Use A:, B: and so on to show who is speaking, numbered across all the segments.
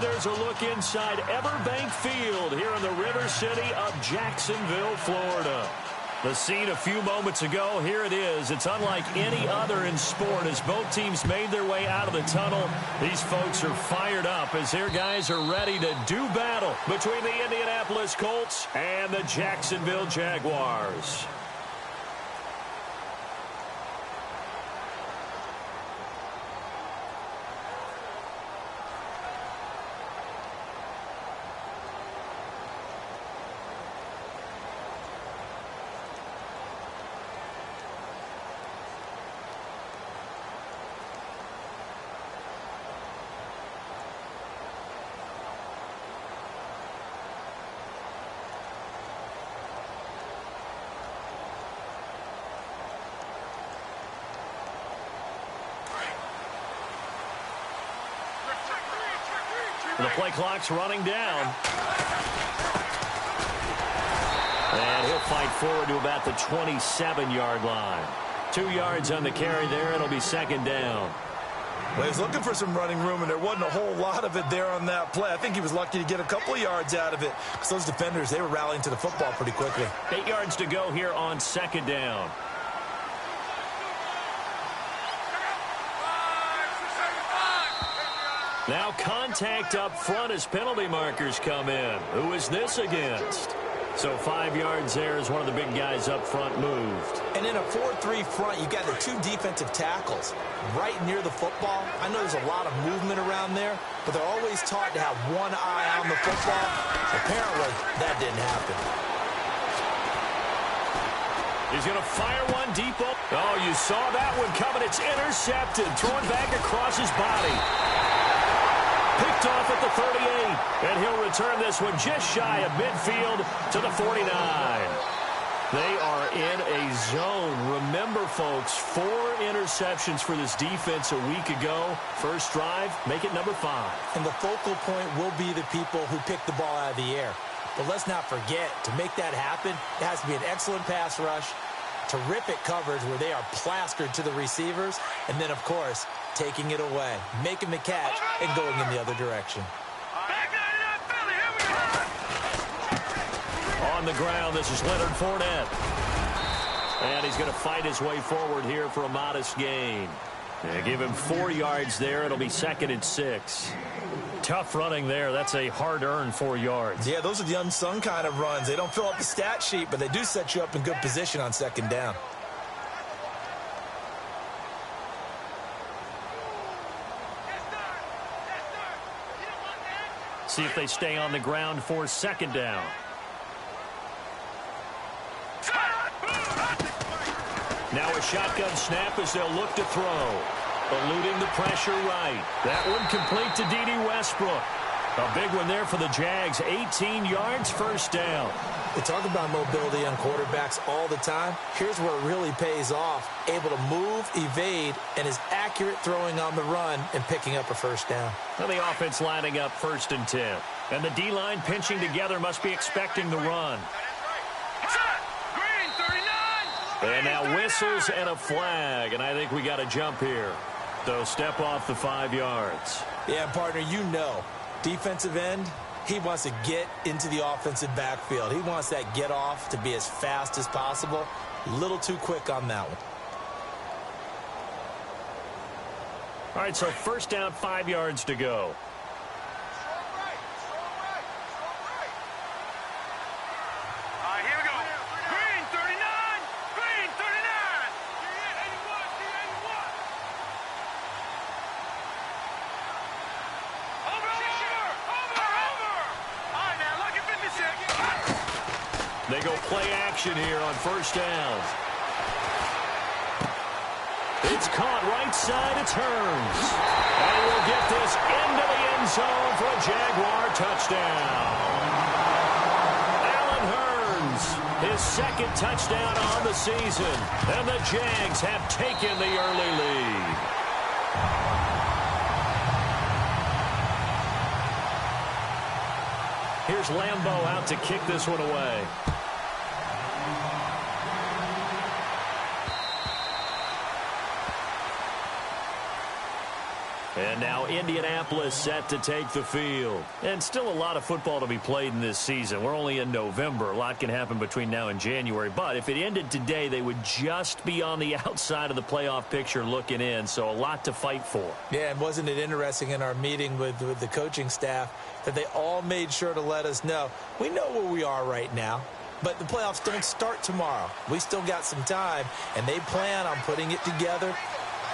A: there's a look inside Everbank Field here in the River City of Jacksonville, Florida. The scene a few moments ago, here it is. It's unlike any other in sport as both teams made their way out of the tunnel. These folks are fired up as their guys are ready to do battle between the Indianapolis Colts and the Jacksonville Jaguars. The play clock's running down. And he'll fight forward to about the 27-yard line. 2 yards on the carry there. It'll be second down.
B: Well, he was looking for some running room, and there wasn't a whole lot of it there on that play. I think he was lucky to get a couple of yards out of it because those defenders, they were rallying to the football pretty quickly.
A: 8 yards to go here on second down. Now contact up front as penalty markers come in. Who is this against? So 5 yards there as one of the big guys up front moved.
B: And in a 4-3 front, you got the 2 defensive tackles right near the football. I know there's a lot of movement around there, but they're always taught to have one eye on the football. Apparently, that didn't happen.
A: He's going to fire one deep. Oh, you saw that one coming. It's intercepted. Thrown back across his body. Picked off at the 38, and he'll return this one just shy of midfield to the 49. They are in a zone. Remember, folks, 4 interceptions for this defense a week ago. First drive, make it number 5.
B: And the focal point will be the people who pick the ball out of the air. But let's not forget, to make that happen, it has to be an excellent pass rush, terrific coverage where they are plastered to the receivers, and then, of course, taking it away, making the catch, and going in the other direction.
A: On the ground, this is Leonard Fournette. And he's going to fight his way forward here for a modest gain. Give him 4 yards there. It'll be second and 6. Tough running there. That's a hard-earned 4 yards.
B: Yeah, those are the unsung kind of runs. They don't fill up the stat sheet, but they do set you up in good position on second down.
A: See if they stay on the ground for second down. Now a shotgun snap as they'll look to throw. Eluding the pressure right. That one complete to D.D. Westbrook. A big one there for the Jags. 18 yards, first down.
B: They talk about mobility on quarterbacks all the time. Here's where it really pays off. Able to move, evade, and is accurate throwing on the run and picking up a first down.
A: Well, the offense lining up 1st and 10. And the D-line pinching together must be expecting the run. And now whistles and a flag. And I think we got a jump here. So step off the 5 yards.
B: Yeah, partner, you know. Defensive end, he wants to get into the offensive backfield. He wants that get off to be as fast as possible. A little too quick on that one.
A: All right, so first down, 5 yards to go. They go play action here on first down. It's caught right side. It turns. And we'll get this into the end zone for a Jaguar touchdown. Allen Hurns, his 2nd touchdown on the season. And the Jags have taken the early lead. Here's Lambeau out to kick this one away. And now Indianapolis set to take the field. And still a lot of football to be played in this season. We're only in November. A lot can happen between now and January. But if it ended today, they would just be on the outside of the playoff picture looking in. So a lot to fight for.
B: Yeah, and wasn't it interesting in our meeting with the coaching staff that they all made sure to let us know, we know where we are right now. But the playoffs don't start tomorrow. We still got some time, and they plan on putting it together,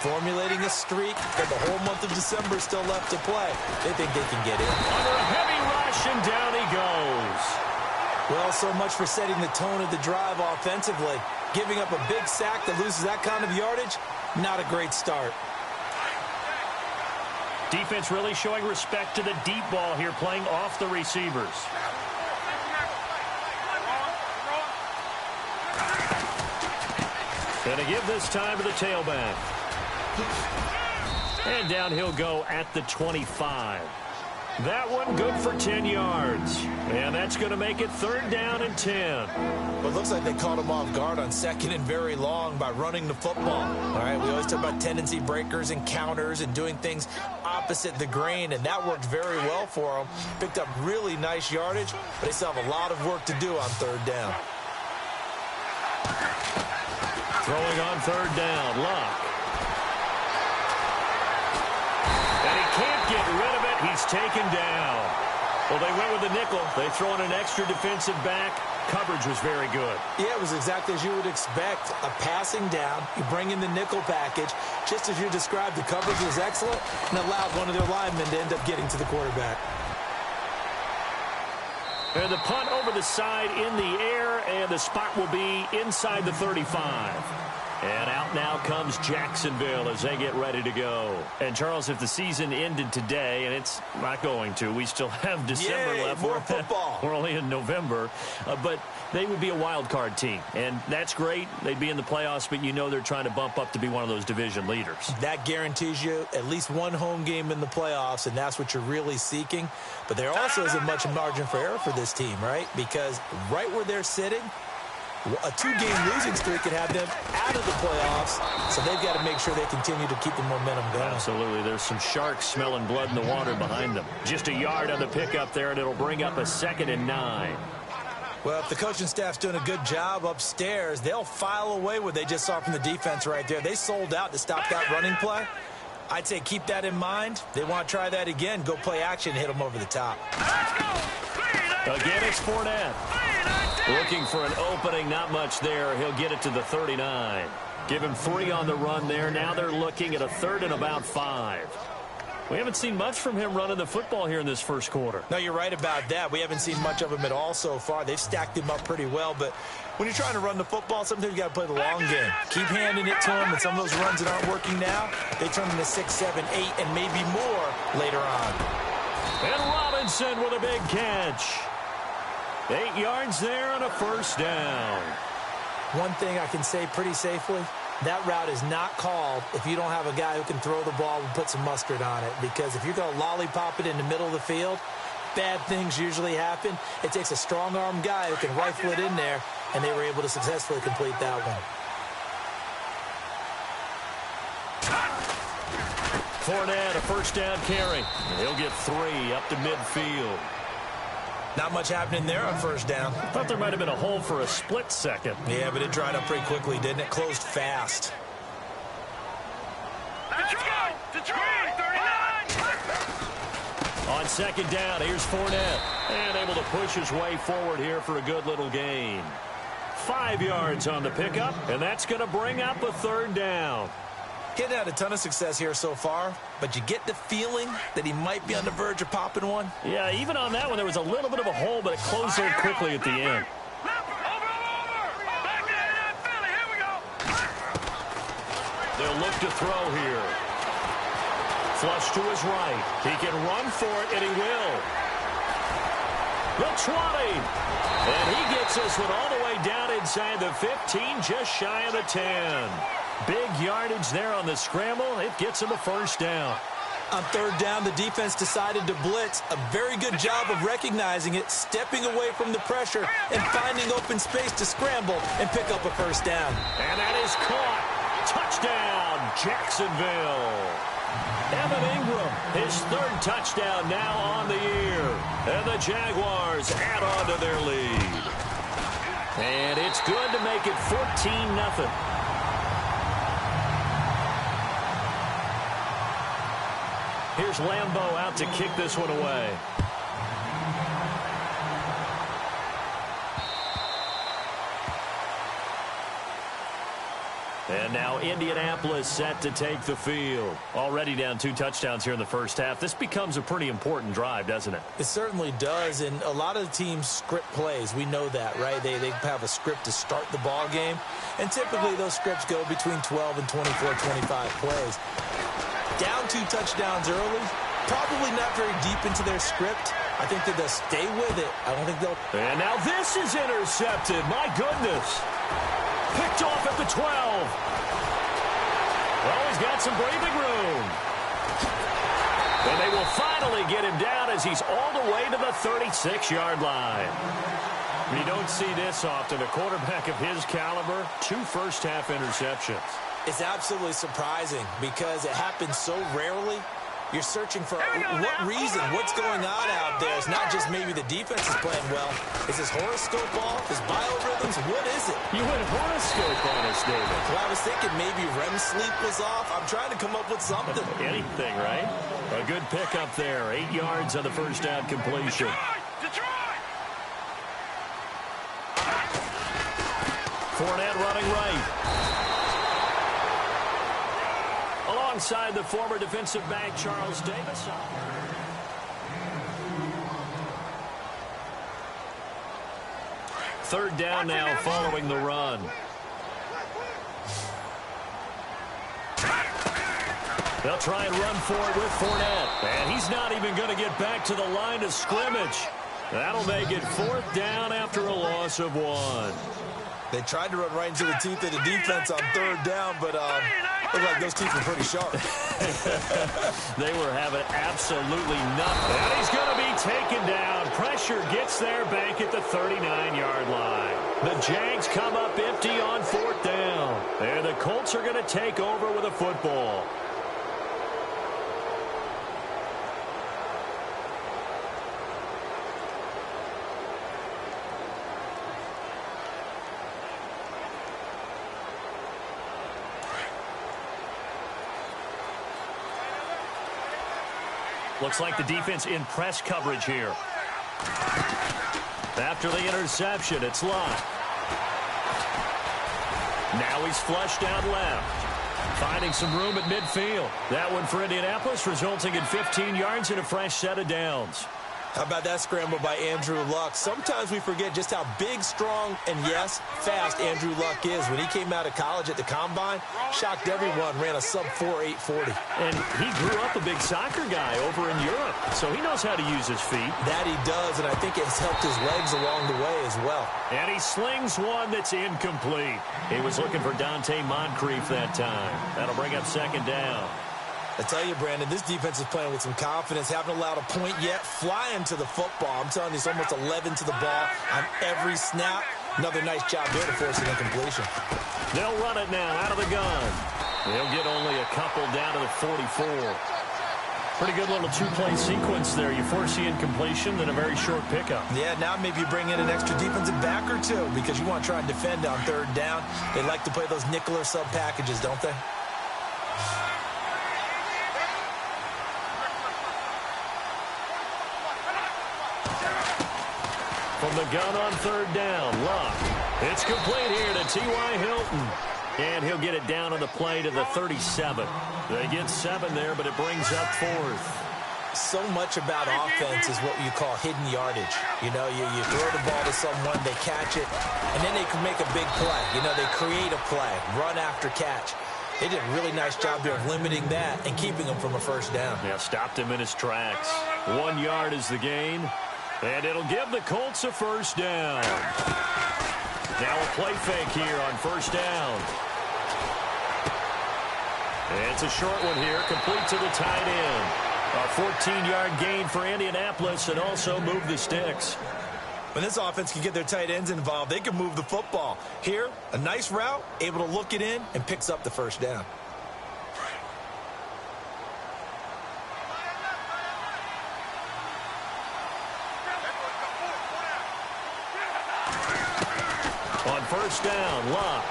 B: formulating a streak, but the whole month of December is still left to play. They think they can get in.
A: Under a heavy rush, and down he goes.
B: Well, so much for setting the tone of the drive offensively. Giving up a big sack that loses that kind of yardage, not a great start.
A: Defense really showing respect to the deep ball here, playing off the receivers. Going to give this time to the tailback. And down he'll go at the 25. That one good for 10 yards. And that's going to make it 3rd down and 10.
B: Well, it looks like they caught him off guard on 2nd and very long by running the football. All right, we always talk about tendency breakers and counters and doing things opposite the grain, and that worked very well for them. Picked up really nice yardage, but they still have a lot of work to do on 3rd down.
A: Throwing on 3rd down, Luck. And he can't get rid of it. He's taken down. Well, they went with the nickel. They throw in an extra defensive back. Coverage was very good.
B: Yeah, it was exactly as you would expect. A passing down. You bring in the nickel package. Just as you described, the coverage was excellent and allowed one of their linemen to end up getting to the quarterback.
A: And the punt over the side in the air, and the spot will be inside the 35. And out now comes Jacksonville as they get ready to go. And, Charles, if the season ended today, and it's not going to, we still have December left.
B: More football.
A: We're only in November. But they would be a wild card team. And that's great. They'd be in the playoffs, but you know they're trying to bump up to be one of those division leaders.
B: That guarantees you at least one home game in the playoffs, and that's what you're really seeking. But there also isn't much margin for error for this team, right? Because right where they're sitting, a 2-game losing streak could have them out of the playoffs, so they've got to make sure they continue to keep the momentum going.
A: Absolutely. There's some sharks smelling blood in the water behind them. Just a yard on the pickup there, and it'll bring up a 2nd and 9.
B: Well, if the coaching staff's doing a good job upstairs, they'll file away what they just saw from the defense right there. They sold out to stop that running play. I'd say keep that in mind. They want to try that again. Go play action and hit them over the top.
A: Again, it's Fournette. Looking for an opening, not much there. He'll get it to the 39. Give him 3 on the run there. Now they're looking at a 3rd and about 5. We haven't seen much from him running the football here in this first quarter.
B: No, you're right about that. We haven't seen much of him at all so far. They've stacked him up pretty well, but when you're trying to run the football, sometimes you got to play the long game. Keep handing it to him, and some of those runs that aren't working now, they turn into 6, 7, 8, and maybe more later on.
A: And Robinson with a big catch. 8 yards there on a 1st down.
B: One thing I can say pretty safely, that route is not called if you don't have a guy who can throw the ball and put some mustard on it. Because if you're going to lollipop it in the middle of the field, bad things usually happen. It takes a strong-arm guy who can rifle it in there, and they were able to successfully complete that one.
A: Fournette, a 1st down carry. He'll get 3 up to midfield.
B: Not much happening there on 1st down.
A: Thought there might have been a hole for a split second.
B: Yeah, but it dried up pretty quickly, didn't it? Closed fast.
A: On 2nd down, here's Fournette. And able to push his way forward here for a good little gain. 5 yards on the pickup, and that's going to bring up a 3rd down.
B: Getting had a ton of success here so far, but you get the feeling that he might be on the verge of popping one.
A: Yeah, even on that one, there was a little bit of a hole, but it closed there quickly at the end. They'll look to throw here. Flush to his right. He can run for it, and he will. The 20. And he gets this one all the way down inside the 15, just shy of the 10. Big yardage there on the scramble. It gets him a 1st down.
B: On 3rd down, the defense decided to blitz. A very good job of recognizing it, stepping away from the pressure, and finding open space to scramble and pick up a 1st down.
A: And that is caught. Touchdown, Jacksonville. Evan Ingram, his third touchdown now on the year. And the Jaguars add on to their lead. And it's good to make it 14-0. Here's Lambeau out to kick this one away. And now Indianapolis set to take the field. Already down 2 touchdowns here in the first half. This becomes a pretty important drive, doesn't it?
B: It certainly does, and a lot of the teams script plays. We know that, right? They have a script to start the ball game, and typically those scripts go between 12 and 24, 25 plays. Down 2 touchdowns early, probably not very deep into their script. I think that they'll stay with it. I don't think they'll...
A: And now this is intercepted. My goodness. Picked off at the 12. Well, he's got some breathing room. And they will finally get him down as he's all the way to the 36-yard line. You don't see this often. A quarterback of his caliber, 2 first-half interceptions.
B: It's absolutely surprising because it happens so rarely. You're searching for what reason, what's going on out there. It's not just maybe the defense is playing well. Is his horoscope off? His biorhythms? What is it?
A: You went horoscope on us, David.
B: Well, I was thinking maybe REM sleep was off. I'm trying to come up with something.
A: Anything, right? A good pickup there. 8 yards on the first down completion. Fournette running right. Alongside the former defensive back, Charles Davis. Third down now following the run. They'll try and run for it with Fournette. And he's not even going to get back to the line of scrimmage. That'll make it 4th down after a loss of 1.
B: They tried to run right into the teeth of the defense on 3rd down, but looked like those teeth were pretty sharp.
A: They were having absolutely nothing. And he's going to be taken down. Pressure gets there back at the 39-yard line. The Jags come up empty on 4th down. And the Colts are going to take over with a football. Looks like the defense in press coverage here. After the interception, it's Lott. Now he's flushed out left. Finding some room at midfield. That one for Indianapolis, resulting in 15 yards and a fresh set of downs.
B: How about that scramble by Andrew Luck? Sometimes we forget just how big, strong, and, yes, fast Andrew Luck is. When he came out of college at the Combine, shocked everyone, ran a sub-4 840.
A: And he grew up a big soccer guy over in Europe, so he knows how to use his feet.
B: That he does, and I think it's helped his legs along the way as well.
A: And he slings one that's incomplete. He was looking for Dante Moncrief that time. That'll bring up 2nd down.
B: I tell you, Brandon, this defense is playing with some confidence. Haven't allowed a point yet. Flying to the football. I'm telling you, it's almost 11 to the ball on every snap. Another nice job there to force an incompletion.
A: They'll run it now out of the gun. They'll get only a couple down to the 44. Pretty good little 2-play sequence there. You force the incompletion, then a very short pickup.
B: Yeah, now maybe you bring in an extra defensive back or two because you want to try and defend on 3rd down. They like to play those nickel or sub packages, don't they?
A: From the gun on 3rd down, Luck. It's complete here to T.Y. Hilton. And he'll get it down on the play to the 37. They get 7 there, but it brings up 4th.
B: So much about offense is what you call hidden yardage. You know, you throw the ball to someone, they catch it, and then they can make a big play. You know, they create a play, run after catch. They did a really nice job there of limiting that and keeping him from a 1st down.
A: Yeah, stopped him in his tracks. 1 yard is the gain. And it'll give the Colts a 1st down. Now a play fake here on 1st down. It's a short one here, complete to the tight end. A 14-yard gain for Indianapolis and also move the sticks.
B: When this offense can get their tight ends involved, they can move the football. Here, a nice route, able to look it in, and picks up the 1st down.
A: On first down, Luck.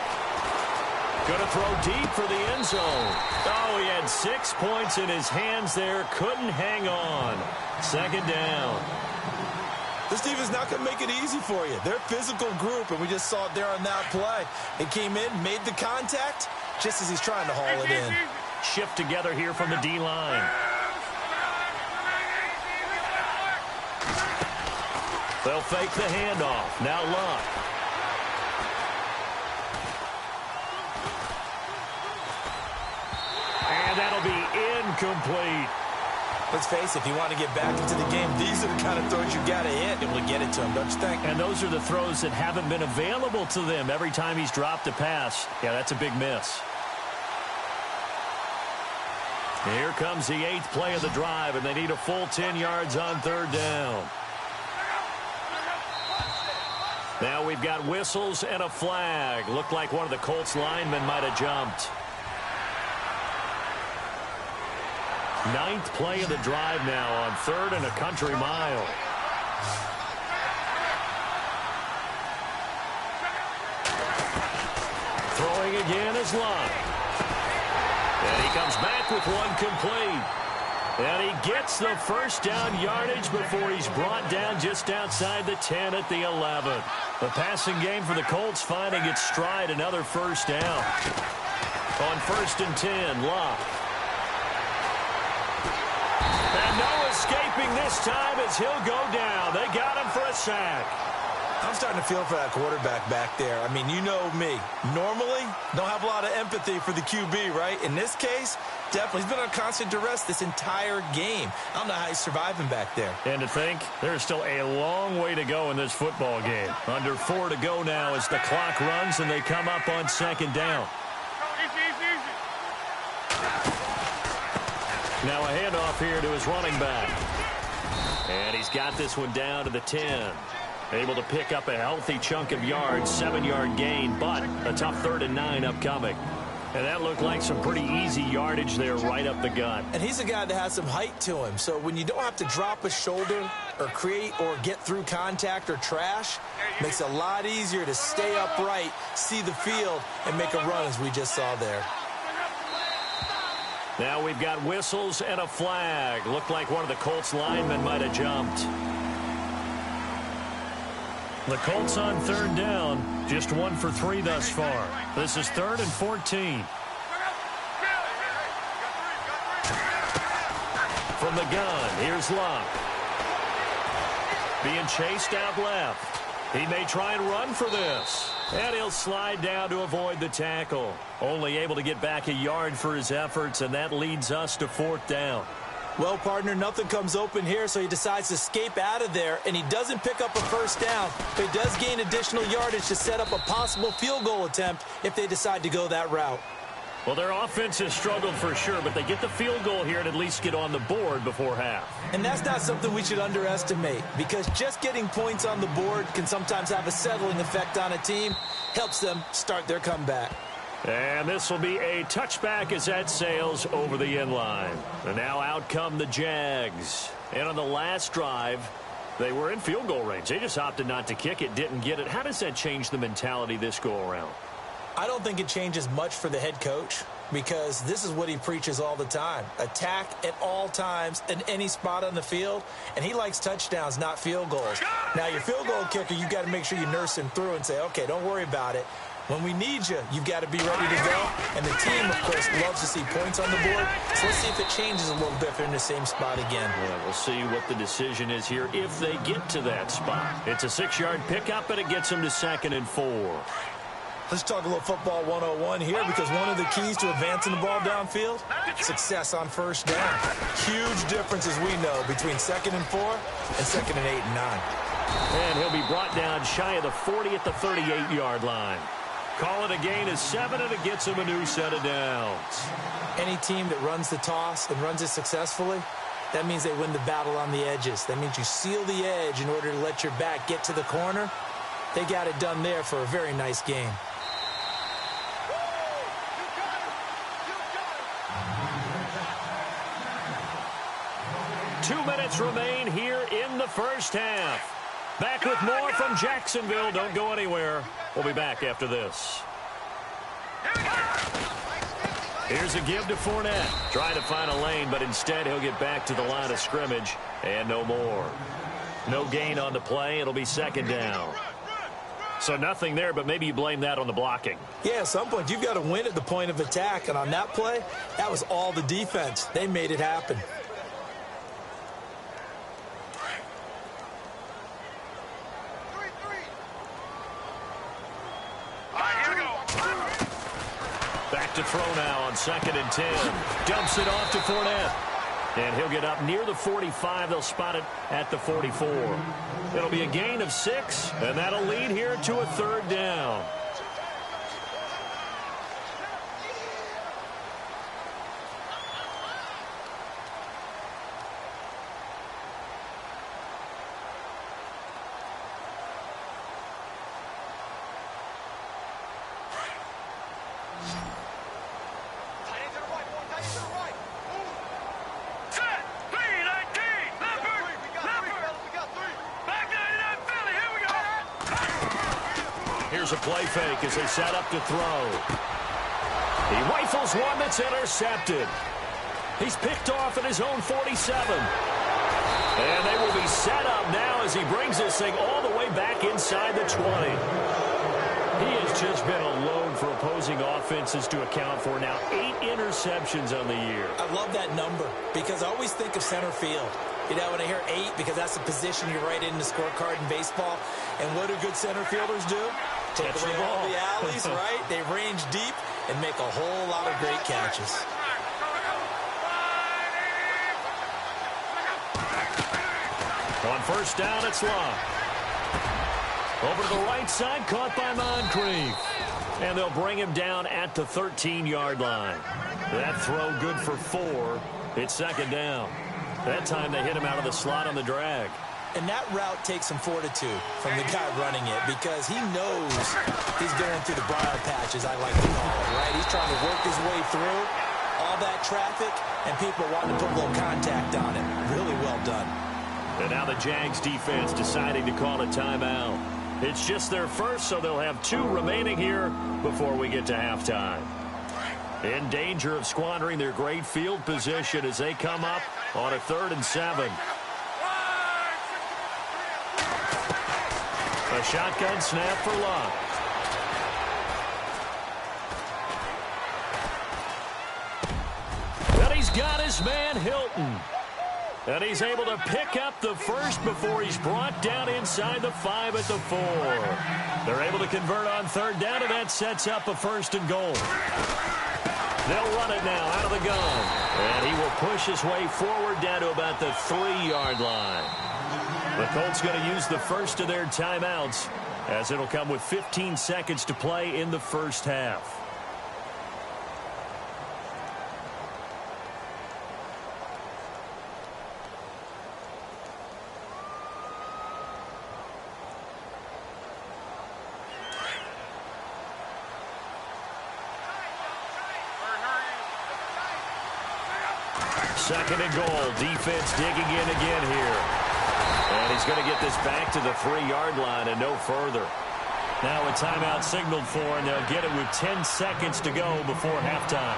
A: Going to throw deep for the end zone. Oh, he had 6 points in his hands there. Couldn't hang on. Second down.
B: This team is not going to make it easy for you. They're a physical group, and we just saw it there on that play. He came in, made the contact, just as he's trying to haul it in.
A: Shift together here from the D-line. They'll fake the handoff. Now Luck. And that'll be incomplete.
B: Let's face it, if you want to get back into the game, these are the kind of throws you got to hit able to get it to him, don't you think?
A: And those are the throws that haven't been available to them every time he's dropped a pass. Yeah, that's a big miss. Here comes the 8th play of the drive, and they need a full 10 yards on third down. Now we've got whistles and a flag. Looked like one of the Colts linemen might have jumped. 9th play of the drive now on 3rd and a country mile. Throwing again is Luck. And he comes back with one complete. And he gets the first down yardage before he's brought down just outside the 10 at the 11. The passing game for the Colts finding its stride, another first down. On 1st and 10, Luck. And no escaping this time as he'll go down. They got him for a sack.
B: I'm starting to feel for that quarterback back there. I mean, you know me. Normally, don't have a lot of empathy for the QB, right? In this case, definitely. He's been on constant duress this entire game. I don't know how he's surviving back there.
A: And to think, there's still a long way to go in this football game. Under 4 to go now as the clock runs and they come up on 2nd down. Now a handoff here to his running back. And he's got this one down to the 10. Able to pick up a healthy chunk of yards, 7-yard gain, but a tough 3rd and 9 upcoming. And that looked like some pretty easy yardage there right up the gut.
B: And he's a guy that has some height to him. So when you don't have to drop a shoulder or create or get through contact or trash, makes it a lot easier to stay upright, see the field, and make a run as we just saw there.
A: Now we've got whistles and a flag. Looked like one of the Colts linemen might have jumped. The Colts on 3rd down, just 1 for 3 thus far. This is 3rd and 14. From the gun, here's Luck. Being chased out left. He may try and run for this. And he'll slide down to avoid the tackle. Only able to get back a yard for his efforts, and that leads us to 4th down.
B: Well, partner, nothing comes open here, so he decides to escape out of there, and he doesn't pick up a first down, but he does gain additional yardage to set up a possible field goal attempt if they decide to go that route.
A: Well, their offense has struggled for sure, but they get the field goal here and at least get on the board before half.
B: And that's not something we should underestimate, because just getting points on the board can sometimes have a settling effect on a team, helps them start their comeback.
A: And this will be a touchback as that sails over the end line. And now out come the Jags. And on the last drive, they were in field goal range. They just opted not to kick it, didn't get it. How does that change the mentality this go around?
B: I don't think it changes much for the head coach, because this is what he preaches all the time. Attack at all times in any spot on the field, and he likes touchdowns, not field goals. Now, your field goal kicker, you've got to make sure you nurse him through and say, okay, don't worry about it. When we need you, you've got to be ready to go. And the team, of course, loves to see points on the board. So let's see if it changes a little bit if they're in the same spot again.
A: Yeah, we'll see what the decision is here if they get to that spot. It's a 6-yard pickup, and it gets them to 2nd and 4.
B: Let's talk a little football 101 here, because one of the keys to advancing the ball downfield, success on first down. Huge difference, as we know, between 2nd and 4 and 2nd and 8 and 9.
A: And he'll be brought down shy of the 40 at the 38-yard line. Call it a gain of 7, and it gets him a new set of downs.
B: Any team that runs the toss and runs it successfully, that means they win the battle on the edges. That means you seal the edge in order to let your back get to the corner. They got it done there for a very nice game. Two minutes remain here in the first half.
A: Back with more from Jacksonville. Don't go anywhere. We'll be back after this. Here's a give to Fournette. Trying to find a lane, but instead he'll get back to the line of scrimmage and no more. No gain on the play. It'll be second down. So nothing there, but maybe you blame that on the blocking.
B: Yeah, at some point you've got to win at the point of attack, and on that play, that was all the defense. They made it happen.
A: Back to throw now on 2nd and 10. Dumps it off to Fournette. And he'll get up near the 45. They'll spot it at the 44. It'll be a gain of 6, and that'll lead here to a 3rd down. Here's a play fake as they set up to throw. He rifles one that's intercepted. He's picked off at his own 47. And they will be set up now as he brings this thing all the way back inside the 20. He has just been a load for opposing offenses to account for now. 8 interceptions on the year.
B: I love that number because I always think of center field. You know, when I hear 8, because that's the position you write in the scorecard in baseball. And what do good center fielders do? Take away all the alleys, right? They range deep and make a whole lot of great catches.
A: On 1st down, it's Locke. Over to the right side, caught by Moncrief. And they'll bring him down at the 13-yard line. That throw good for 4. It's 2nd down. That time they hit him out of the slot on the drag.
B: And that route takes some fortitude from the guy running it because he knows he's going through the briar patch, as I like to call it, right? He's trying to work his way through all that traffic, and people wanting to put a little contact on it. Really well done.
A: And now the Jags defense deciding to call a timeout. It's just their first, so they'll have 2 remaining here before we get to halftime. In danger of squandering their great field position as they come up on a 3rd and 7. A shotgun snap for Locke. And he's got his man Hilton. And he's able to pick up the first before he's brought down inside the 5 at the 4. They're able to convert on 3rd down, and that sets up a 1st and goal. They'll run it now out of the gun. And he will push his way forward down to about the 3-yard line. The Colts going to use the first of their timeouts as it'll come with 15 seconds to play in the first half. Second and goal. Defense digging in again here. And he's going to get this back to the 3-yard line and no further. Now a timeout signaled for, and they'll get it with 10 seconds to go before halftime.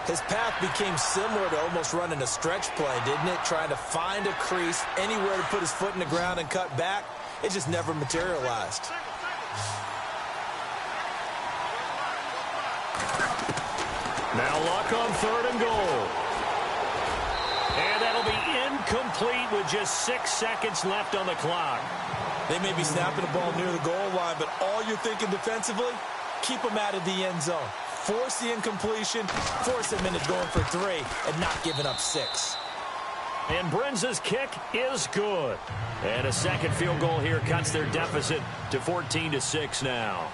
B: His path became similar to almost running a stretch play, didn't it? Trying to find a crease, anywhere to put his foot in the ground and cut back. It just never materialized.
A: Now Luck on 3rd and goal. And that'll be incomplete with just 6 seconds left on the clock.
B: They may be snapping the ball near the goal line, but all you're thinking defensively, keep them out of the end zone. Force the incompletion, force them into going for 3, and not giving up 6.
A: And Brenza's kick is good. And a second field goal here cuts their deficit to 14-6 now.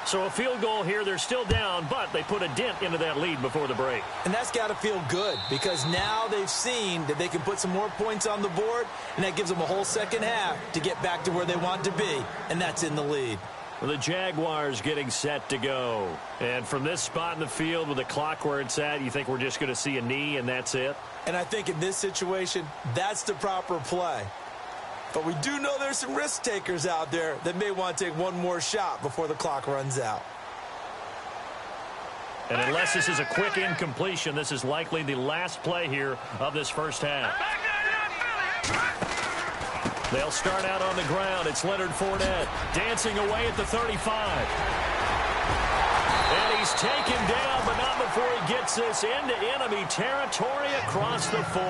A: So a field goal here, they're still down, but they put a dent into that lead before the break.
B: And that's got to feel good because now they've seen that they can put some more points on the board, and that gives them a whole second half to get back to where they want to be, and that's in the lead.
A: Well, the Jaguars getting set to go. And from this spot in the field with the clock where it's at, you think we're just going to see a knee and that's it?
B: And I think in this situation, that's the proper play. But we do know there's some risk takers out there that may want to take one more shot before the clock runs out.
A: And unless this is a quick incompletion, this is likely the last play here of this first half. They'll start out on the ground. It's Leonard Fournette dancing away at the 35. And he's taken down, but not before he gets this into enemy territory across the 40.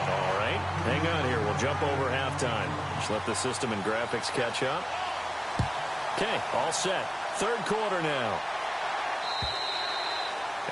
A: All right, hang on here. We'll jump over halftime. Just let the system and graphics catch up. Okay, all set. Third quarter now.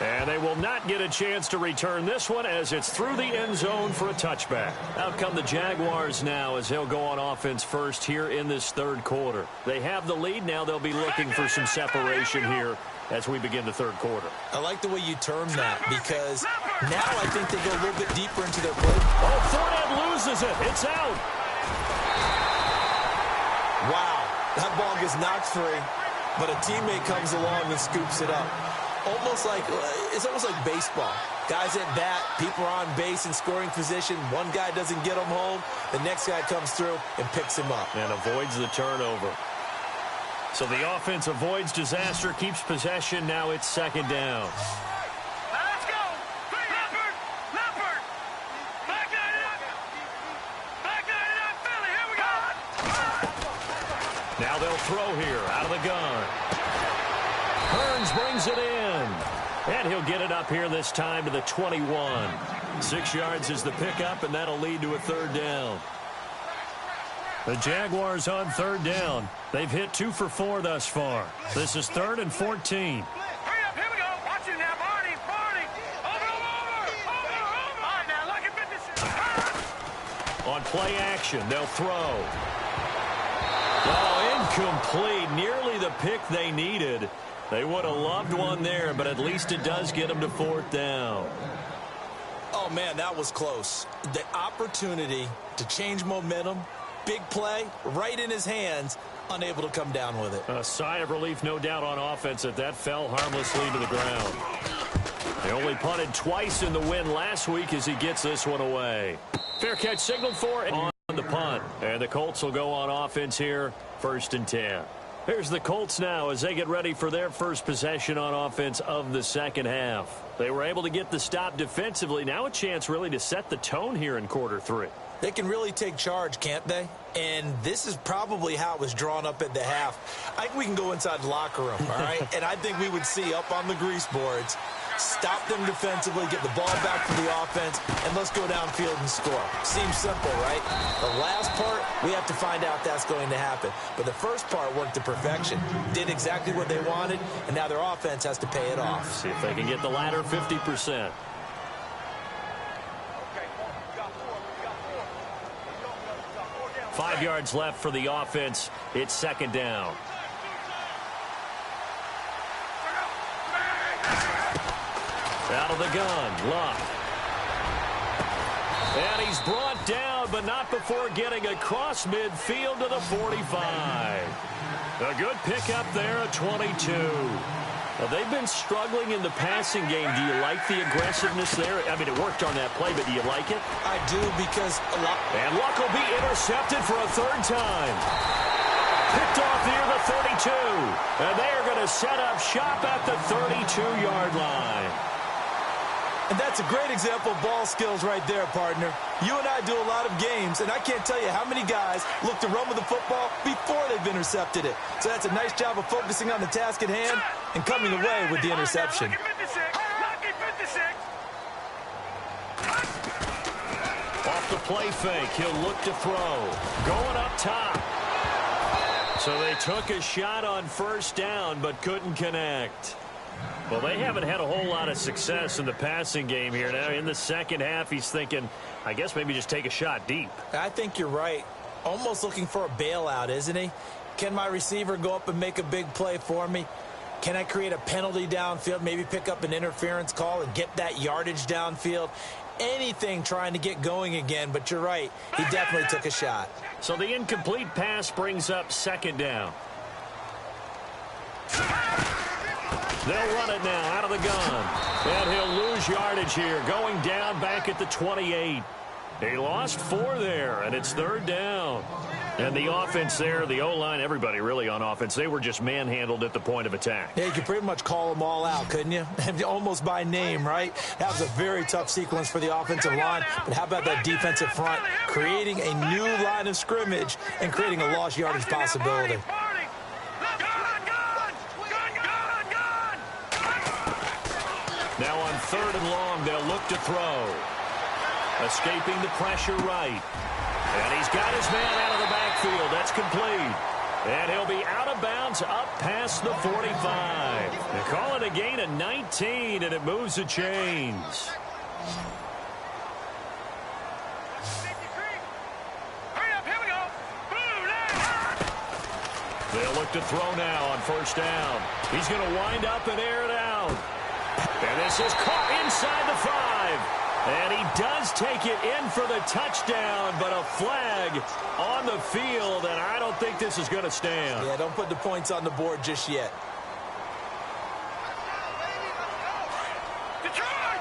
A: And they will not get a chance to return this one as it's through the end zone for a touchback. Out come the Jaguars now as they'll go on offense first here in this third quarter. They have the lead. Now they'll be looking for some separation here as we begin the third quarter.
B: I like the way you term that because now I think they go a little bit deeper into their play.
A: Oh, Fournette loses it. It's out.
B: Wow, that ball gets knocked free, but a teammate comes along and scoops it up. It's almost like baseball. Guys at bat, people are on base in scoring position. One guy doesn't get him home. The next guy comes through and picks him up.
A: And avoids the turnover. So the offense avoids disaster, keeps possession. Now it's second down.
C: Let's go. Leopard. Back that up, Philly. Here we go.
A: Now they'll throw here out of the gun. Hearns brings it in. And he'll get it up here this time to the 21. 6 yards is the pickup, and that'll lead to a third down. The Jaguars on third down. They've hit 2 for 4 thus far. This is 3rd and 14.
C: Hurry up, here we go. Watch it now, Barney. Over. All right, now, look at this.
A: On play action, they'll throw. Oh, incomplete. Nearly the pick they needed. They would have loved one there, but at least it does get them to 4th down.
B: Oh, man, that was close. The opportunity to change momentum, big play, right in his hands, unable to come down with it.
A: A sigh of relief, no doubt, on offense that fell harmlessly to the ground. They only punted twice in the win last week as he gets this one away. Fair catch signaled for on the punt. And the Colts will go on offense here, 1st and 10. Here's the Colts now as they get ready for their first possession on offense of the second half. They were able to get the stop defensively. Now a chance really to set the tone here in quarter 3.
B: They can really take charge, can't they? And this is probably how it was drawn up at the half. I think we can go inside the locker room, all right? And I think we would see up on the grease boards, stop them defensively, get the ball back to the offense, and let's go downfield and score. Seems simple, right? The last part, we have to find out that's going to happen. But the first part worked to perfection. Did exactly what they wanted, and now their offense has to pay it off.
A: See if they can get the latter 50%. 5 yards left for the offense. It's second down. Out of the gun, Luck. And he's brought down, but not before getting across midfield to the 45. A good pickup there at 22. Well, they've been struggling in the passing game. Do you like the aggressiveness there? I mean, it worked on that play, but do you like it?
B: I do because a lot.
A: And Luck will be intercepted for a 3rd time. Picked off near the 32. And they are going to set up shop at the 32-yard line.
B: And that's a great example of ball skills right there, partner. You and I do a lot of games, and I can't tell you how many guys look to run with the football before they've intercepted it. So that's a nice job of focusing on the task at hand and coming away with the interception.
A: Off the play fake, he'll look to throw. Going up top. So they took a shot on 1st down, but couldn't connect. Well, they haven't had a whole lot of success in the passing game here. Now, in the second half, he's thinking, I guess maybe just take a shot deep.
B: I think you're right. Almost looking for a bailout, isn't he? Can my receiver go up and make a big play for me? Can I create a penalty downfield, maybe pick up an interference call and get that yardage downfield? Anything trying to get going again, but you're right. He definitely took a shot.
A: So the incomplete pass brings up second down. They'll run it now out of the gun. And he'll lose yardage here, going down back at the 28. He lost 4 there, and it's 3rd down. And the offense there, the O-line, everybody really on offense, they were just manhandled at the point of attack.
B: Yeah, you could pretty much call them all out, couldn't you? Almost by name, right? That was a very tough sequence for the offensive line. But how about that defensive front creating a new line of scrimmage and creating a lost yardage possibility?
A: Now on 3rd and long, they'll look to throw. Escaping the pressure right. And he's got his man out of the backfield. That's complete. And he'll be out of bounds up past the 45. They call it a gain of 19, and it moves the chains. They'll look to throw now on 1st down. He's going to wind up and air it out. And this is caught inside the 5. And he does take it in for the touchdown, but a flag on the field, and I don't think this is going to stand.
B: Yeah, don't put the points on the board just yet.
C: Detroit!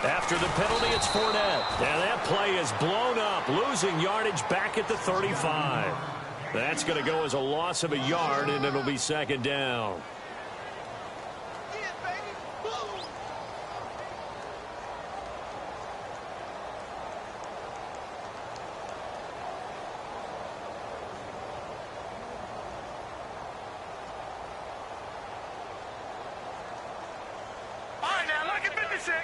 A: After the penalty, it's Fournette. And that play is blown up, losing yardage back at the 35. That's going to go as a loss of a yard, and it'll be 2nd down.
C: All right, now, look at 56.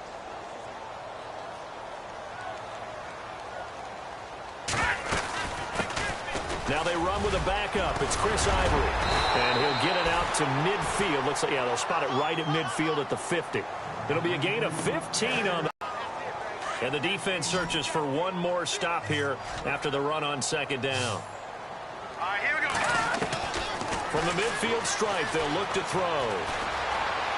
A: Now they run with a backup. It's Chris Ivory. And he'll get it out to midfield. Looks like, yeah, they'll spot it right at midfield at the 50. It'll be a gain of 15 on the... And the defense searches for one more stop here after the run on 2nd down.
C: All right, here we go.
A: From the midfield stripe, they'll look to throw.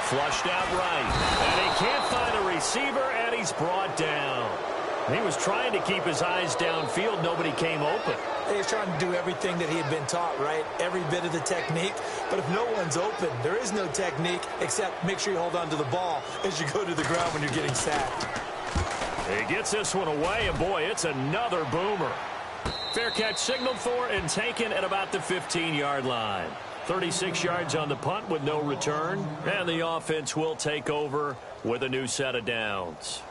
A: Flushed out right. And he can't find a receiver, and he's brought down. He was trying to keep his eyes downfield. Nobody came open.
B: He's trying to do everything that he had been taught, right? Every bit of the technique. But if no one's open, there is no technique except make sure you hold on to the ball as you go to the ground when you're getting sacked.
A: He gets this one away, and boy, it's another boomer. Fair catch signaled for and taken at about the 15-yard line. 36 yards on the punt with no return, and the offense will take over with a new set of downs.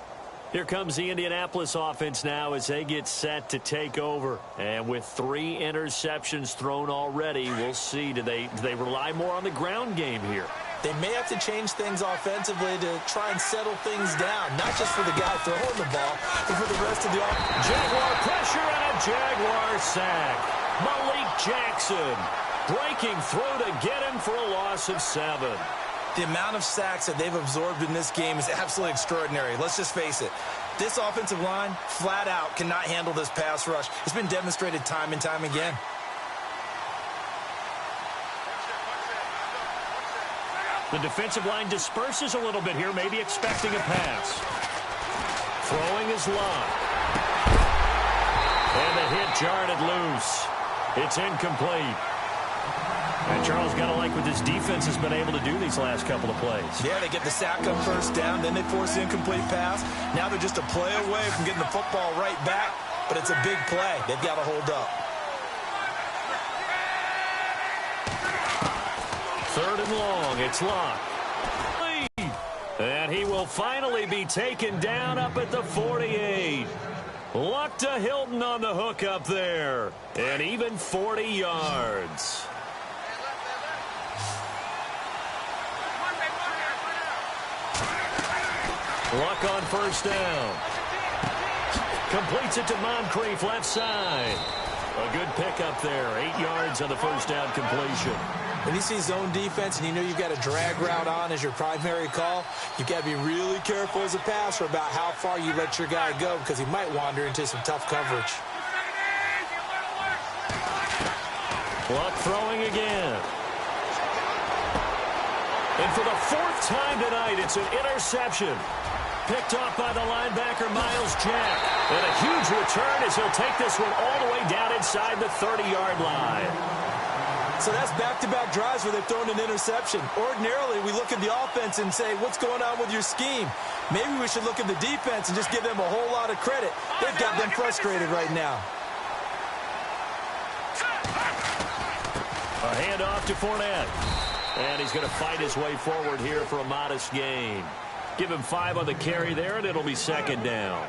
A: Here comes the Indianapolis offense now as they get set to take over. And with 3 interceptions thrown already, we'll see. Do they rely more on the ground game here?
B: They may have to change things offensively to try and settle things down, not just for the guy throwing the ball, but for the rest of the offense.
A: Jaguar pressure and a Jaguar sack. Malik Jackson breaking through to get him for a loss of 7.
B: The amount of sacks that they've absorbed in this game is absolutely extraordinary. Let's just face it. This offensive line, flat out, cannot handle this pass rush. It's been demonstrated time and time again.
A: The defensive line disperses a little bit here, maybe expecting a pass. Throwing is locked. And the hit jarred it loose. It's incomplete. And Charles, got to like what this defense has been able to do these last couple of plays.
B: Yeah, they get the sack on 1st down, then they force the incomplete pass. Now they're just a play away from getting the football right back, but it's a big play. They've got to hold up.
A: 3rd and long, it's locked. And he will finally be taken down up at the 48. Luck to Hilton on the hook up there. And even 40 yards. Luck on 1st down. Completes it to Moncrief, left side. A good pickup there. 8 yards on the 1st down completion.
B: When you see zone defense and you know you've got a drag route on as your primary call, you've got to be really careful as a passer about how far you let your guy go because he might wander into some tough coverage.
A: Luck throwing again. And for the 4th time tonight, it's an interception. Picked off by the linebacker, Miles Jack. And a huge return as he'll take this one all the way down inside the 30-yard line.
B: So that's back-to-back drives where they've thrown an interception. Ordinarily, we look at the offense and say, what's going on with your scheme? Maybe we should look at the defense and just give them a whole lot of credit. They've got them frustrated right now.
A: A handoff to Fournette. And he's going to fight his way forward here for a modest gain. Give him 5 on the carry there, and it'll be second down.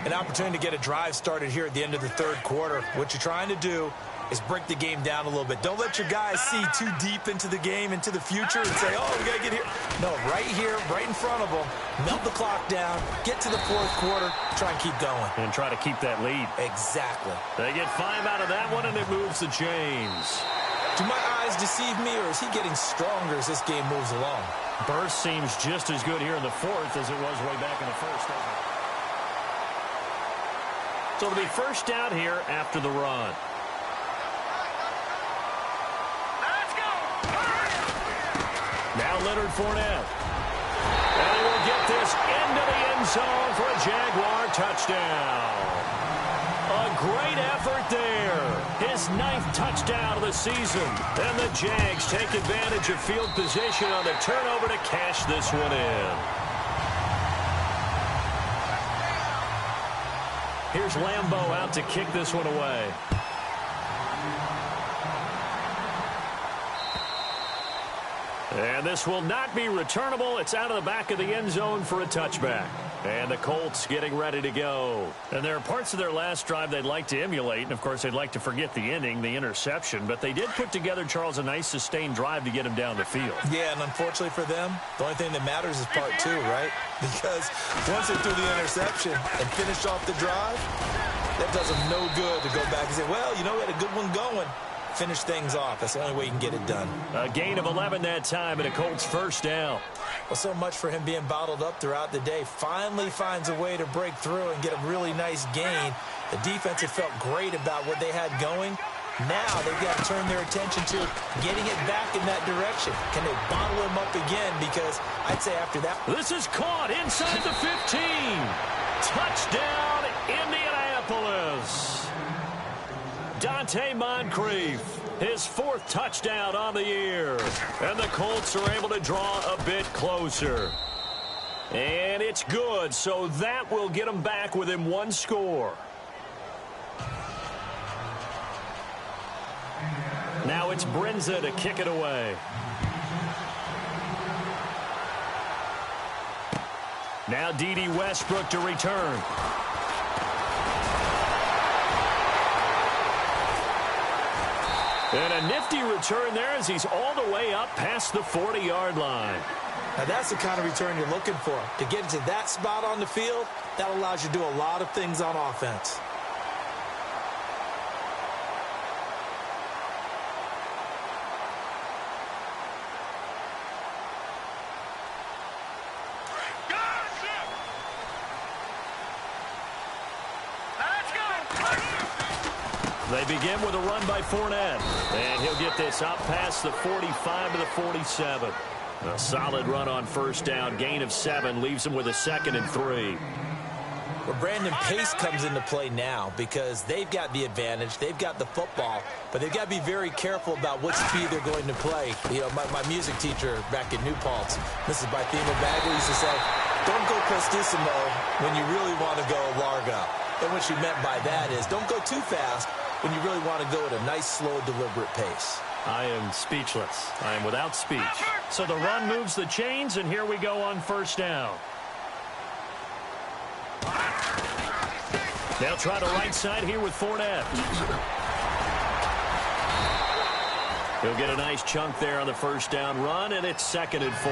B: An opportunity to get a drive started here at the end of the third quarter. What you're trying to do is break the game down a little bit. Don't let your guys see too deep into the game, into the future, and say, oh, we got to get here. No, right here, right in front of them, melt the clock down, get to the fourth quarter, try and keep going.
A: And try to keep that lead.
B: Exactly.
A: They get 5 out of that one, and it moves the chains.
B: Do my eyes deceive me, or is he getting stronger as this game moves along?
A: Burst seems just as good here in the fourth as it was way back in the first. So it'll be first down here after the run.
C: Let's go.
A: Now Leonard Fournette. And he will get this into the end zone for a Jaguar touchdown. A great effort there. His 9th touchdown of the season. And the Jags take advantage of field position on the turnover to cash this one in. Here's Lambeau out to kick this one away. And this will not be returnable. It's out of the back of the end zone for a touchback. And the Colts getting ready to go. And there are parts of their last drive they'd like to emulate. And, of course, they'd like to forget the ending, the interception. But they did put together, Charles, a nice sustained drive to get him down the field.
B: Yeah, and unfortunately for them, the only thing that matters is part 2, right? Because once they threw the interception and finished off the drive, that does them no good to go back and say, well, you know, we had a good one going. Finish things off. That's the only way you can get it done.
A: A gain of 11 that time, and a Colts first down.
B: Well, so much for him being bottled up throughout the day. Finally finds a way to break through and get a really nice gain. The defense had felt great about what they had going. Now they've got to turn their attention to getting it back in that direction. Can they bottle him up again? Because I'd say after that.
A: This is caught inside the 15. Touchdown, Indianapolis. Dante Moncrief, his 4th touchdown on the year. And the Colts are able to draw a bit closer. And it's good, so that will get them back within 1 score. Now it's Brinza to kick it away. Now D.D. Westbrook to return. And a nifty return there as he's all the way up past the 40-yard line.
B: Now that's the kind of return you're looking for. To get to that spot on the field, that allows you to do a lot of things on offense.
A: They begin with a run by Fournette. And he'll get this up past the 45 to the 47. A solid run on first down. Gain of 7 leaves him with a 2nd and 3.
B: Well, Brandon, pace comes into play now because they've got the advantage. They've got the football. But they've got to be very careful about what speed they're going to play. You know, my music teacher back in New Paltz, Mrs. Bythema Bagley, used to say, don't go prestissimo when you really want to go largo. And what she meant by that is don't go too fast when you really want to go at a nice, slow, deliberate pace.
A: I am speechless. I am without speech. So the run moves the chains, and here we go on first down. They'll try the right side here with Fournette. He'll get a nice chunk there on the first down run, and it's 2nd and 4.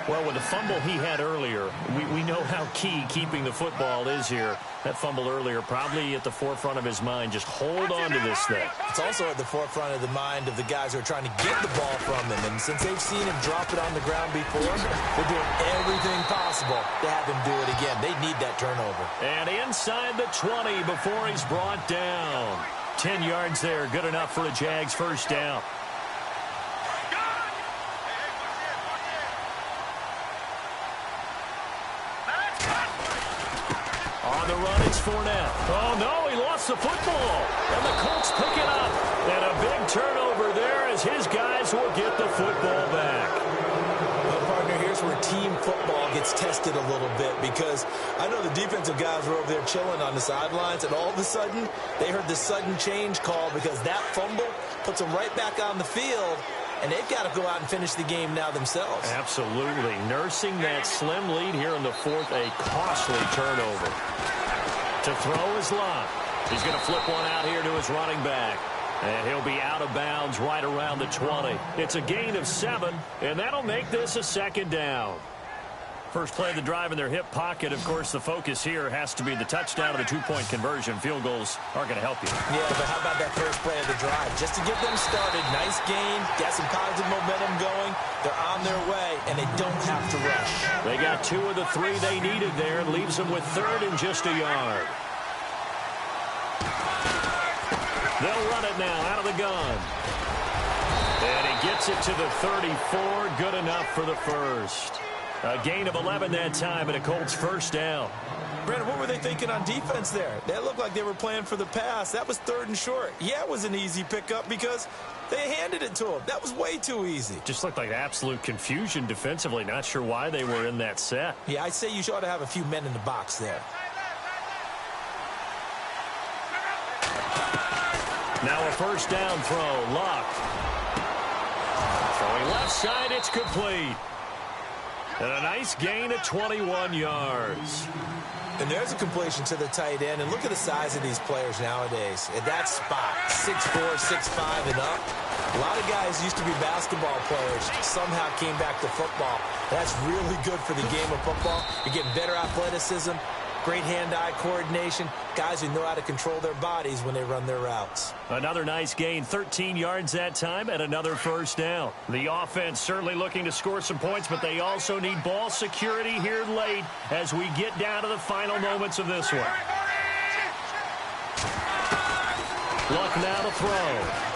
A: Well, with the fumble he had earlier, we know how key keeping the football is here. That fumble earlier probably at the forefront of his mind. Just hold on to this thing.
B: It's also at the forefront of the mind of the guys who are trying to get the ball from him. And since they've seen him drop it on the ground before, they're doing everything possible to have him do it again. They need that turnover.
A: And inside the 20 before he's brought down. 10 yards there, good enough for a Jags first down. On the run, it's Fournette. Oh, no, he lost the football. And the Colts pick it up. And a big turnover turnover there as his guys will get the football back.
B: Well, partner, here's where team football gets tested a little bit, because I know the defensive guys were over there chilling on the sidelines, and all of a sudden they heard the sudden change call because that fumble puts them right back on the field, and they've got to go out and finish the game now themselves.
A: Absolutely. Nursing that slim lead here in the fourth, a costly turnover. To throw is Locke. He's going to flip one out here to his running back. And he'll be out of bounds right around the 20. It's a gain of 7, and that'll make this a second down. First play of the drive in their hip pocket. Of course, the focus here has to be the touchdown of the two-point conversion. Field goals aren't going to help you.
B: Yeah, but how about that first play of the drive? Just to get them started, nice gain, got some positive momentum going. They're on their way, and they don't have to rush.
A: They got 2 of the 3 they needed there and leaves them with 3rd and just a yard. They'll run it now out of the gun. And he gets it to the 34. Good enough for the first. A gain of 11 that time, and a Colts first down.
B: Brandon, what were they thinking on defense there? That looked like they were playing for the pass. That was 3rd and short. Yeah, it was an easy pickup because they handed it to him. That was way too easy.
A: Just looked like absolute confusion defensively. Not sure why they were in that set.
B: Yeah, I'd say you ought to have a few men in the box there.
A: Now a first down throw. Locke. Throwing left side, it's complete. And a nice gain of 21 yards.
B: And there's a completion to the tight end. And look at the size of these players nowadays. At that spot, 6'4", 6'5", and up. A lot of guys used to be basketball players, somehow came back to football. That's really good for the game of football. You're getting better athleticism, great hand-eye coordination, guys who know how to control their bodies when they run their routes.
A: Another nice gain, 13 yards that time, and another first down. The offense certainly looking to score some points, but they also need ball security here late as we get down to the final moments of this one. Luck now to throw.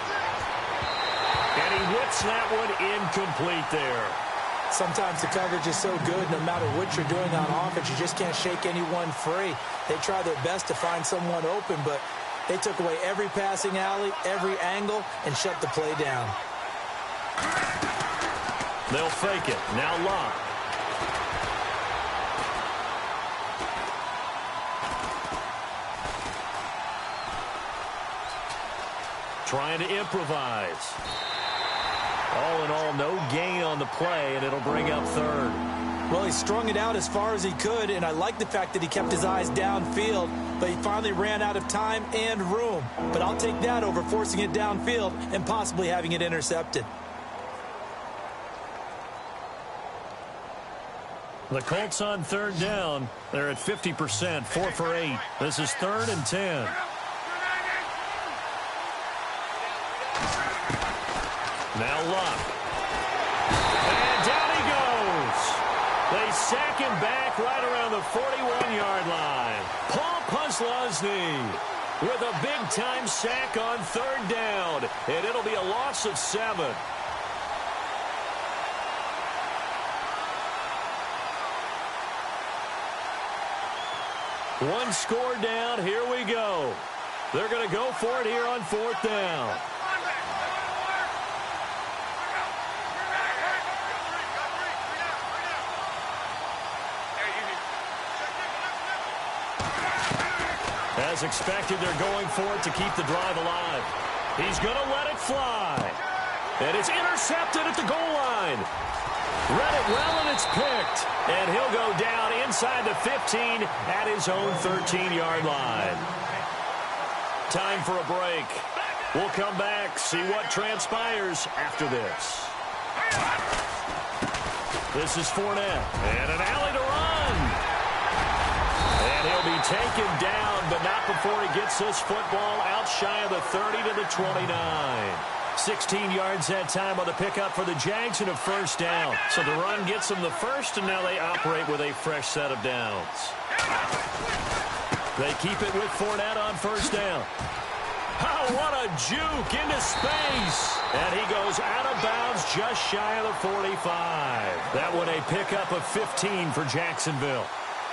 A: And he whips that one incomplete there.
B: Sometimes the coverage is so good, no matter what you're doing on offense, you just can't shake anyone free. They try their best to find someone open, but they took away every passing alley, every angle, and shut the play down.
A: They'll fake it. Now Locke. Trying to improvise. All in all, no gain on the play, and it'll bring up 3rd.
B: Well, he strung it out as far as he could, and I like the fact that he kept his eyes downfield, but he finally ran out of time and room. But I'll take that over forcing it downfield and possibly having it intercepted.
A: The Colts on 3rd down. They're at 50%, 4 for 8. This is 3rd and 10. Now Locke. And down he goes. They sack him back right around the 41-yard line. Paul Puslosny with a big-time sack on 3rd down. And it'll be a loss of 7. One score down. Here we go. They're going to go for it here on 4th down. As expected, they're going for it to keep the drive alive. He's going to let it fly. And it's intercepted at the goal line. Read it well, and it's picked. And he'll go down inside the 15 at his own 13-yard line. Time for a break. We'll come back, see what transpires after this. This is Fournette. And an alley to run. And he'll be taken down, but not before he gets this football out shy of the 30 to the 29. 16 yards that time on the pickup for the Jags and a first down. So the run gets them the first, and now they operate with a fresh set of downs. They keep it with Fournette on first down. Oh, what a juke into space. And he goes out of bounds just shy of the 45. That one a pickup of 15 for Jacksonville.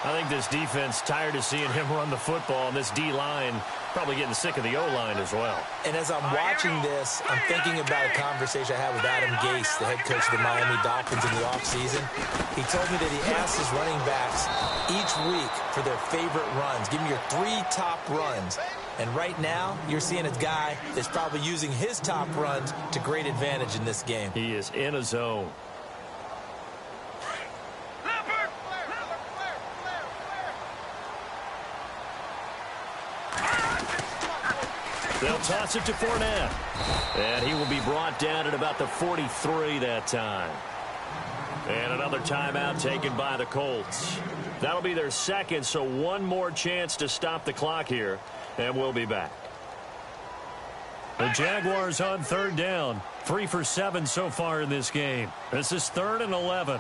A: I think this defense tired of seeing him run the football, and this D-line probably getting sick of the O-line as well.
B: And as I'm watching this, I'm thinking about a conversation I had with Adam Gase, the head coach of the Miami Dolphins in the offseason. He told me that he asked his running backs each week for their favorite runs. Give me your 3 top runs. And right now, you're seeing a guy that's probably using his top runs to great advantage in this game.
A: He is in a zone. They'll toss it to Fournette. And he will be brought down at about the 43 that time. And another timeout taken by the Colts. That'll be their second, so one more chance to stop the clock here. And we'll be back. The Jaguars on third down. 3 for 7 so far in this game. This is 3rd and 11.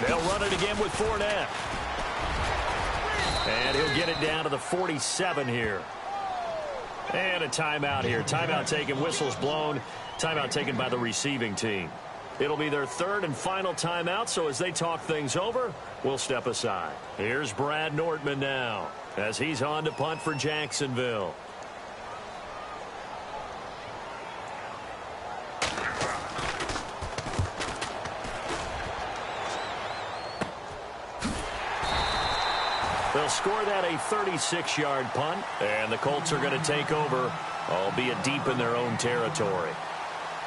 A: They'll run it again with Fournette. And he'll get it down to the 47 here. And a timeout here. Timeout taken, whistles blown. Timeout taken by the receiving team. It'll be their 3rd and final timeout, so as they talk things over, we'll step aside. Here's Brad Nortman now, as he's on to punt for Jacksonville. They'll score that a 36-yard punt, and the Colts are going to take over, albeit deep in their own territory.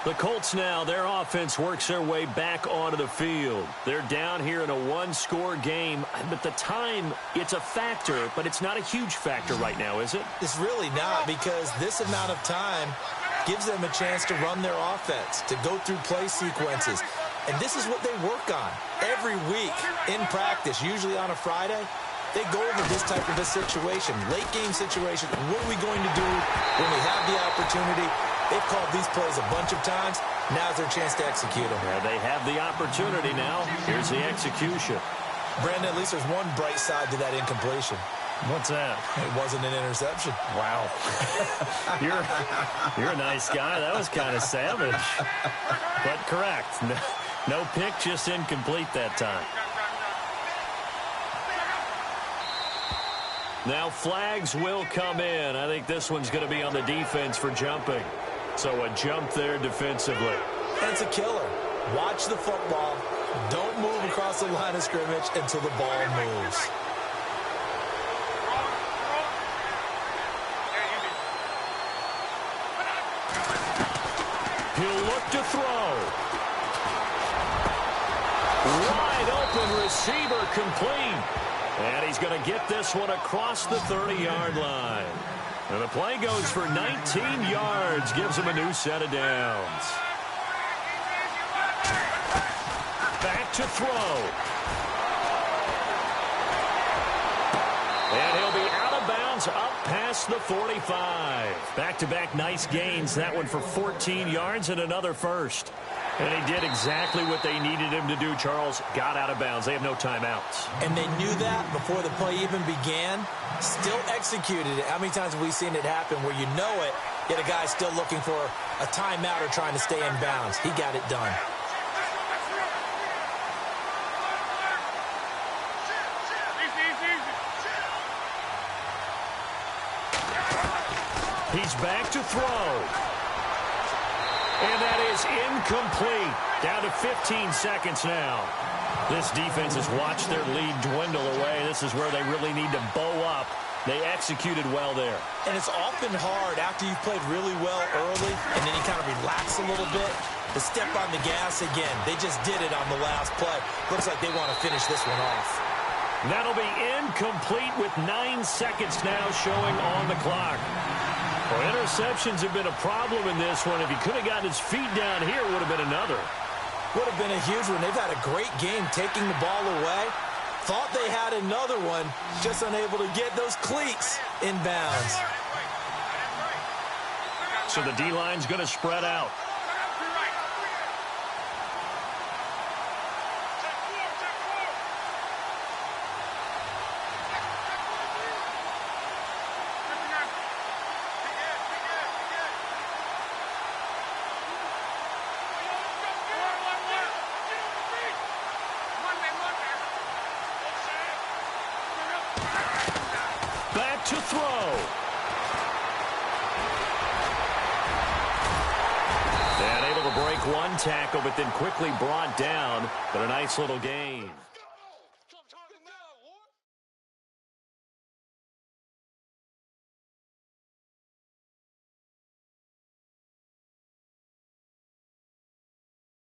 A: The Colts now, their offense works their way back onto the field. They're down here in a one-score game, but the time, it's a factor, but it's not a huge factor right now, is it?
B: It's really not, because this amount of time gives them a chance to run their offense, to go through play sequences. And this is what they work on every week in practice, usually on a Friday. They go over this type of a situation, late-game situation. What are we going to do when we have the opportunity? They've called these plays a bunch of times. Now's their chance to execute them.
A: Yeah, they have the opportunity now. Here's the execution.
B: Brandon, at least there's one bright side to that incompletion.
A: What's that?
B: It wasn't an interception.
A: Wow. You're a nice guy. That was kind of savage. But correct. No pick, just incomplete that time. Now flags will come in. I think this one's going to be on the defense for jumping. So a jump there defensively.
B: And it's a killer. Watch the football. Don't move across the line of scrimmage until the ball moves.
A: He'll look to throw. Wide open receiver complete. And he's going to get this one across the 30-yard line. And the play goes for 19 yards. Gives him a new set of downs. Back to throw. And he'll be out of bounds up past the 45. Back-to-back nice gains. That one for 14 yards and another first. And he did exactly what they needed him to do, Charles. Got out of bounds. They have no timeouts.
B: And they knew that before the play even began. Still executed it. How many times have we seen it happen where you know it, yet a guy's still looking for a timeout or trying to stay in bounds? He got it done.
A: He's back to throw. And that is incomplete. Down to 15 seconds now. This defense has watched their lead dwindle away. This is where they really need to bow up. They executed well there.
B: And it's often hard after you've played really well early and then you kind of relax a little bit to step on the gas again. They just did it on the last play. Looks like they want to finish this one off.
A: That'll be incomplete with 9 seconds now showing on the clock. Well, interceptions have been a problem in this one. If he could have gotten his feet down here, it would have been another.
B: Would have been a huge one. They've had a great game taking the ball away. Thought they had another one, just unable to get those cleats in bounds.
A: So the D-line's going to spread out. to throw. And able to break one tackle, but then quickly brought down. But a nice little gain.